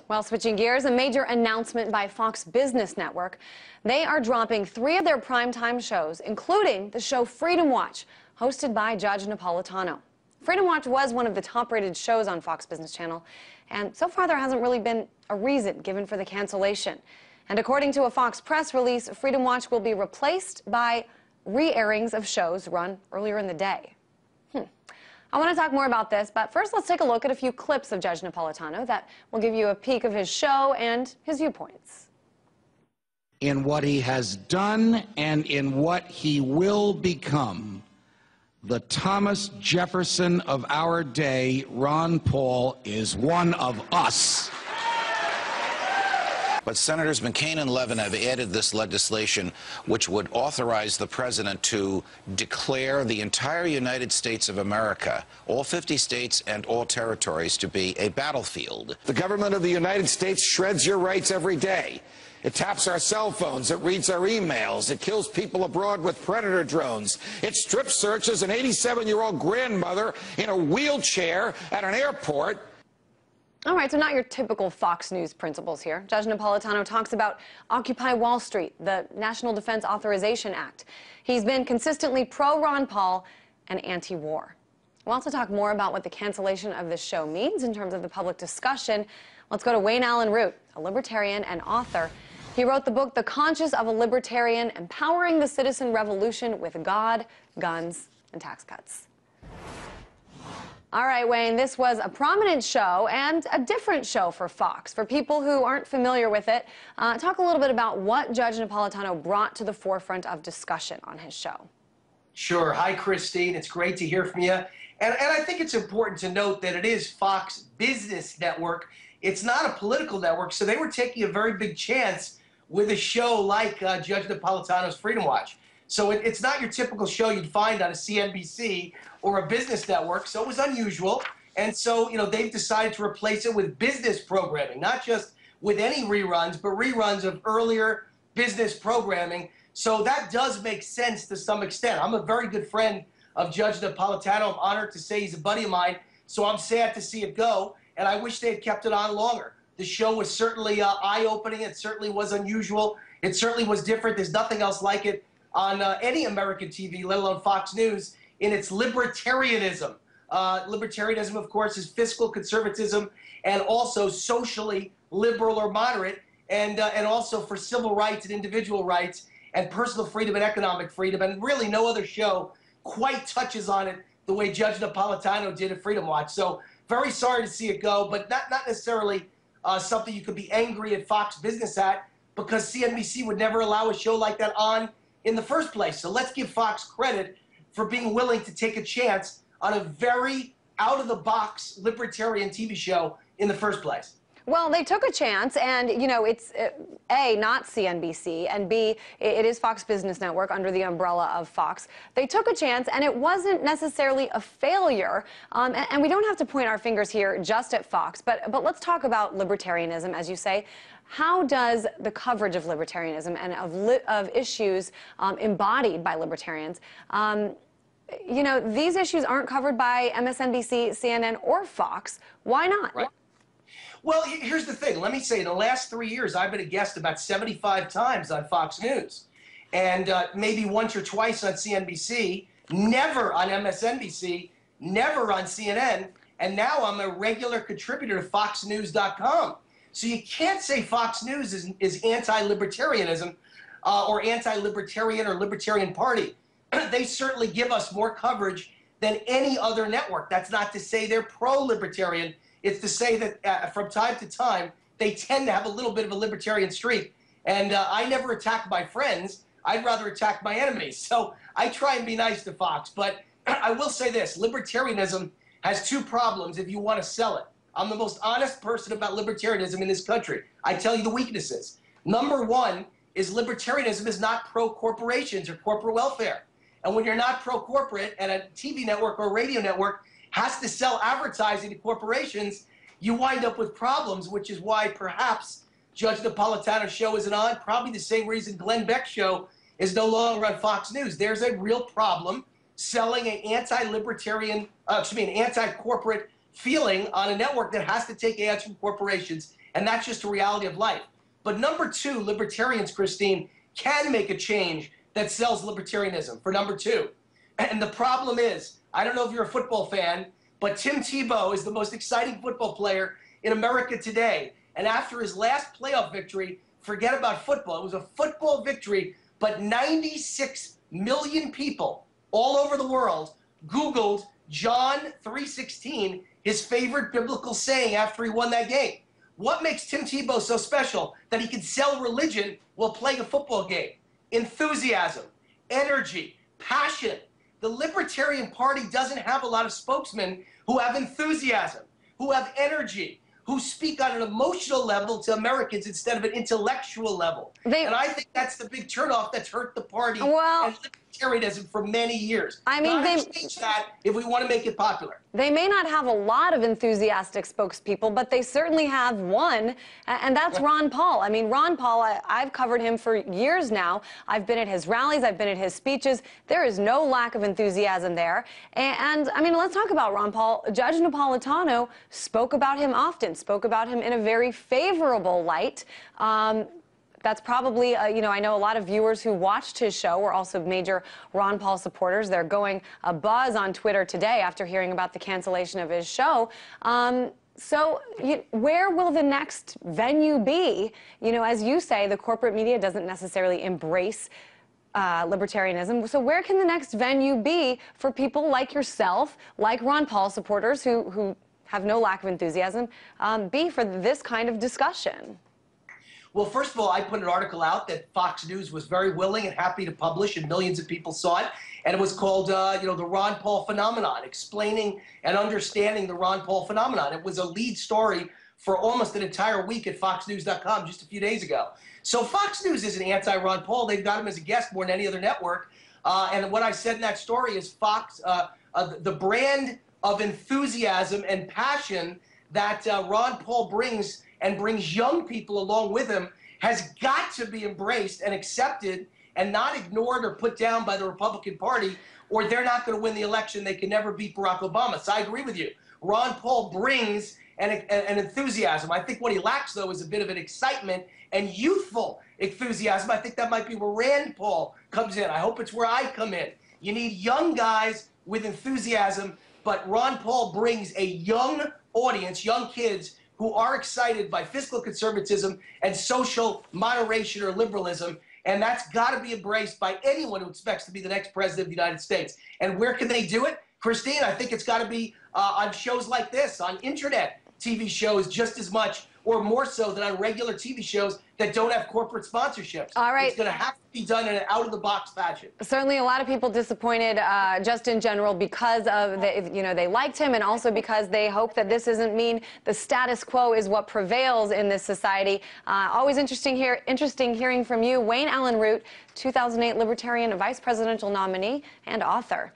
Well, switching gears, a major announcement by Fox Business Network. They are dropping 3 of their primetime shows, including the show Freedom Watch, hosted by Judge Napolitano. Freedom Watch was one of the top-rated shows on Fox Business Channel, and so far there hasn't really been a reason given for the cancellation. And according to a Fox press release, Freedom Watch will be replaced by re-airings of shows run earlier in the day. I want to talk more about this, but first let's take a look at a few clips of Judge Napolitano that will give you a peek of his show and his viewpoints. In what he has done and in what he will become, the Thomas Jefferson of our day, Ron Paul, is one of us. But Senators McCain and Levin have added this legislation which would authorize the president to declare the entire United States of America, all 50 states and all territories, to be a battlefield. The government of the United States shreds your rights every day. It taps our cell phones, it reads our emails, it kills people abroad with predator drones, it strip searches an 87-year-old grandmother in a wheelchair at an airport. All right, so not your typical Fox News principles here. Judge Napolitano talks about Occupy Wall Street, the National Defense Authorization Act. He's been consistently pro-Ron Paul and anti-war. We'll also talk more about what the cancellation of this show means in terms of the public discussion. Let's go to Wayne Allen Root, a libertarian and author. He wrote the book, The Conscience of a Libertarian, Empowering the Citizen Revolution with God, Guns, and Tax Cuts. All right, Wayne, this was a prominent show and a different show for Fox. For people who aren't familiar with it, talk a little bit about what Judge Napolitano brought to the forefront of discussion on his show. Sure. Hi, Kristine. It's great to hear from you. And I think it's important to note that it is Fox Business Network. It's not a political network, so they were taking a very big chance with a show like Judge Napolitano's Freedom Watch. So it's not your typical show you'd find on a CNBC or a business network, so it was unusual. And so, they've decided to replace it with business programming, not just with any reruns, but reruns of earlier business programming. So that does make sense to some extent. I'm a very good friend of Judge Napolitano. I'm honored to say he's a buddy of mine, so I'm sad to see it go, and I wish they had kept it on longer. The show was certainly eye-opening. It certainly was unusual. It certainly was different. There's nothing else like it on any American TV, let alone Fox News, in its libertarianism. Libertarianism, of course, is fiscal conservatism and also socially liberal or moderate, and also for civil rights and individual rights and personal freedom and economic freedom. And really no other show quite touches on it the way Judge Napolitano did at Freedom Watch. So very sorry to see it go, but not necessarily something you could be angry at Fox Business at, because CNBC would never allow a show like that on in the first place. So let's give Fox credit for being willing to take a chance on a very out-of-the-box libertarian TV show in the first place. Well, they took a chance, and, it's, A, not CNBC, and B, it is Fox Business Network under the umbrella of Fox. They took a chance, and it wasn't necessarily a failure, and we don't have to point our fingers here just at Fox, but let's talk about libertarianism, as you say. How does the coverage of libertarianism and of issues embodied by libertarians, these issues aren't covered by MSNBC, CNN, or Fox. Why not? Right. Well, here's the thing. Let me say, in the last 3 years, I've been a guest about 75 times on Fox News, and maybe once or twice on CNBC, never on MSNBC, never on CNN, and now I'm a regular contributor to FoxNews.com. So you can't say Fox News is anti-libertarianism or anti-libertarian or libertarian party. They certainly give us more coverage than any other network. That's not to say they're pro-libertarian. It's to say that from time to time, they tend to have a little bit of a libertarian streak. And I never attack my friends. I'd rather attack my enemies. So I try and be nice to Fox. But I will say this, libertarianism has 2 problems if you want to sell it. I'm the most honest person about libertarianism in this country. I tell you the weaknesses. Number 1 is libertarianism is not pro-corporations or corporate welfare. And when you're not pro-corporate and a TV network or a radio network has to sell advertising to corporations, you wind up with problems, which is why perhaps Judge Napolitano's show isn't on. Probably the same reason Glenn Beck's show is no longer on Fox News. There's a real problem selling an anti-libertarian, an anti-corporate feeling on a network that has to take ads from corporations, and that's just a reality of life. But number two, libertarians, Kristine, can make a change that sells libertarianism, for number two. And the problem is, I don't know if you're a football fan, but Tim Tebow is the most exciting football player in America today. And after his last playoff victory, forget about football. It was a football victory, but 96 million people all over the world Googled John 3:16, his favorite biblical saying after he won that game. What makes Tim Tebow so special that he can sell religion while playing a football game? Enthusiasm, energy, passion. The Libertarian Party doesn't have a lot of spokesmen who have enthusiasm, who have energy, who speak on an emotional level to Americans instead of an intellectual level. And I think that's the big turnoff that's hurt the party and libertarianism for many years. I mean, they change that if we want to make it popular. They may not have a lot of enthusiastic spokespeople, but they certainly have one, and that's Ron Paul. I mean, Ron Paul, I've covered him for years now. I've been at his rallies. I've been at his speeches. There is no lack of enthusiasm there. And I mean, let's talk about Ron Paul. Judge Napolitano spoke about him often, spoke about him in a very favorable light. That's probably, you know, I know a lot of viewers who watched his show were also major Ron Paul supporters. They're going abuzz on Twitter today after hearing about the cancellation of his show. So where will the next venue be? You know, as you say, the corporate media doesn't necessarily embrace libertarianism. So where can the next venue be for people like yourself, like Ron Paul supporters who have no lack of enthusiasm, be for this kind of discussion? Well, first of all, I put an article out that Fox News was very willing and happy to publish, and millions of people saw it. And it was called, you know, the Ron Paul phenomenon, explaining and understanding the Ron Paul phenomenon. It was a lead story for almost an entire week at foxnews.com just a few days ago. So Fox News isn't anti-Ron Paul. They've got him as a guest more than any other network. And what I said in that story is Fox, the brand of enthusiasm and passion that Ron Paul brings and brings young people along with him has got to be embraced and accepted and not ignored or put down by the Republican Party, or they're not going to win the election. They can never beat Barack Obama. So I agree with you. Ron Paul brings an enthusiasm. I think what he lacks, though, is a bit of an excitement and youthful enthusiasm. I think that might be where Rand Paul comes in. I hope it's where I come in. You need young guys with enthusiasm, but Ron Paul brings a young audience, young kids, who are excited by fiscal conservatism and social moderation or liberalism, and that's got to be embraced by anyone who expects to be the next president of the United States. And where can they do it? Kristine, I think it's got to be on shows like this, on internet TV shows just as much or more so than on regular TV shows that don't have corporate sponsorships. All right. It's going to have to be done in an out-of-the-box fashion. Certainly a lot of people disappointed just in general because of, you know, they liked him and also because they hope that this doesn't mean the status quo is what prevails in this society. Always interesting hearing from you. Wayne Allen Root, 2008 Libertarian Vice Presidential nominee and author.